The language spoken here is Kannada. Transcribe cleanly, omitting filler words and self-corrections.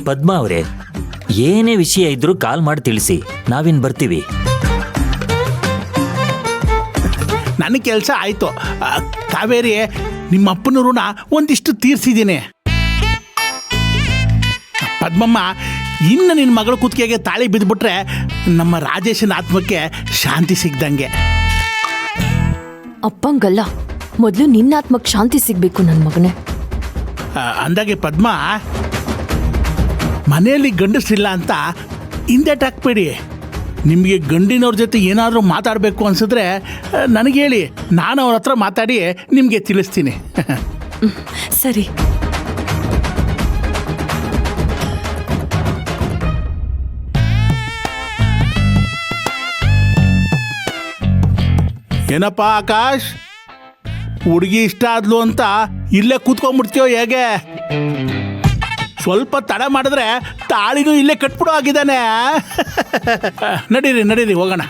ಪದ್ಮಾ ಅವರೇ, ಏನೇ ವಿಷಯ ಇದ್ರೂ ಕಾಲ್ ಮಾಡಿ ತಿಳಿಸಿ, ನಾವಿನ್ ಬರ್ತೀವಿ. ನನ್ನ ಕೆಲಸ ಆಯಿತು. ಕಾವೇರಿ, ನಿಮ್ಮ ಅಪ್ಪನ ಋಣ ಒಂದಿಷ್ಟು ತೀರ್ಸಿದ್ದೀನಿ. ಪದ್ಮಮ್ಮ, ಇನ್ನು ನಿನ್ನ ಮಗಳ ಕುತ್ತಿಗೆಗೆ ತಾಳಿ ಬಿದ್ದುಬಿಟ್ರೆ ನಮ್ಮ ರಾಜೇಶನ ಆತ್ಮಕ್ಕೆ ಶಾಂತಿ ಸಿಗ್ದಂಗೆ. ಅಪ್ಪಂಗಲ್ಲ, ಮೊದಲು ನಿನ್ನ ಆತ್ಮಕ್ಕೆ ಶಾಂತಿ ಸಿಗ್ಬೇಕು ನನ್ನ ಮಗನೇ. ಅಂದಾಗೆ ಪದ್ಮ, ಮನೆಯಲ್ಲಿ ಗಂಡಸ್ರಿಲ್ಲ ಅಂತ ಹಿಂದೆಟಾಕ್ಬೇಡಿ. ನಿಮಗೆ ಗಂಡಿನವ್ರ ಜೊತೆ ಏನಾದರೂ ಮಾತಾಡಬೇಕು ಅನ್ಸಿದ್ರೆ ನನಗೆ ಹೇಳಿ, ನಾನು ಅವ್ರ ಹತ್ರ ಮಾತಾಡಿ ನಿಮಗೆ ತಿಳಿಸ್ತೀನಿ. ಸರಿ. ಏನಪ್ಪ ಆಕಾಶ್, ಹುಡುಗಿ ಇಷ್ಟ ಆದ್ಲು ಅಂತ ಇಲ್ಲೇ ಕೂತ್ಕೊಂಡ್ಬಿಡ್ತೀಯೋ ಹೇಗೆ? ಸ್ವಲ್ಪ ತಡ ಮಾಡಿದ್ರೆ ತಾಳಿನೂ ಇಲ್ಲೇ ಕಟ್ಬಿಡೋ ಆಗಿದ್ದಾನೆ. ನಡೀರಿ ಹೋಗೋಣ.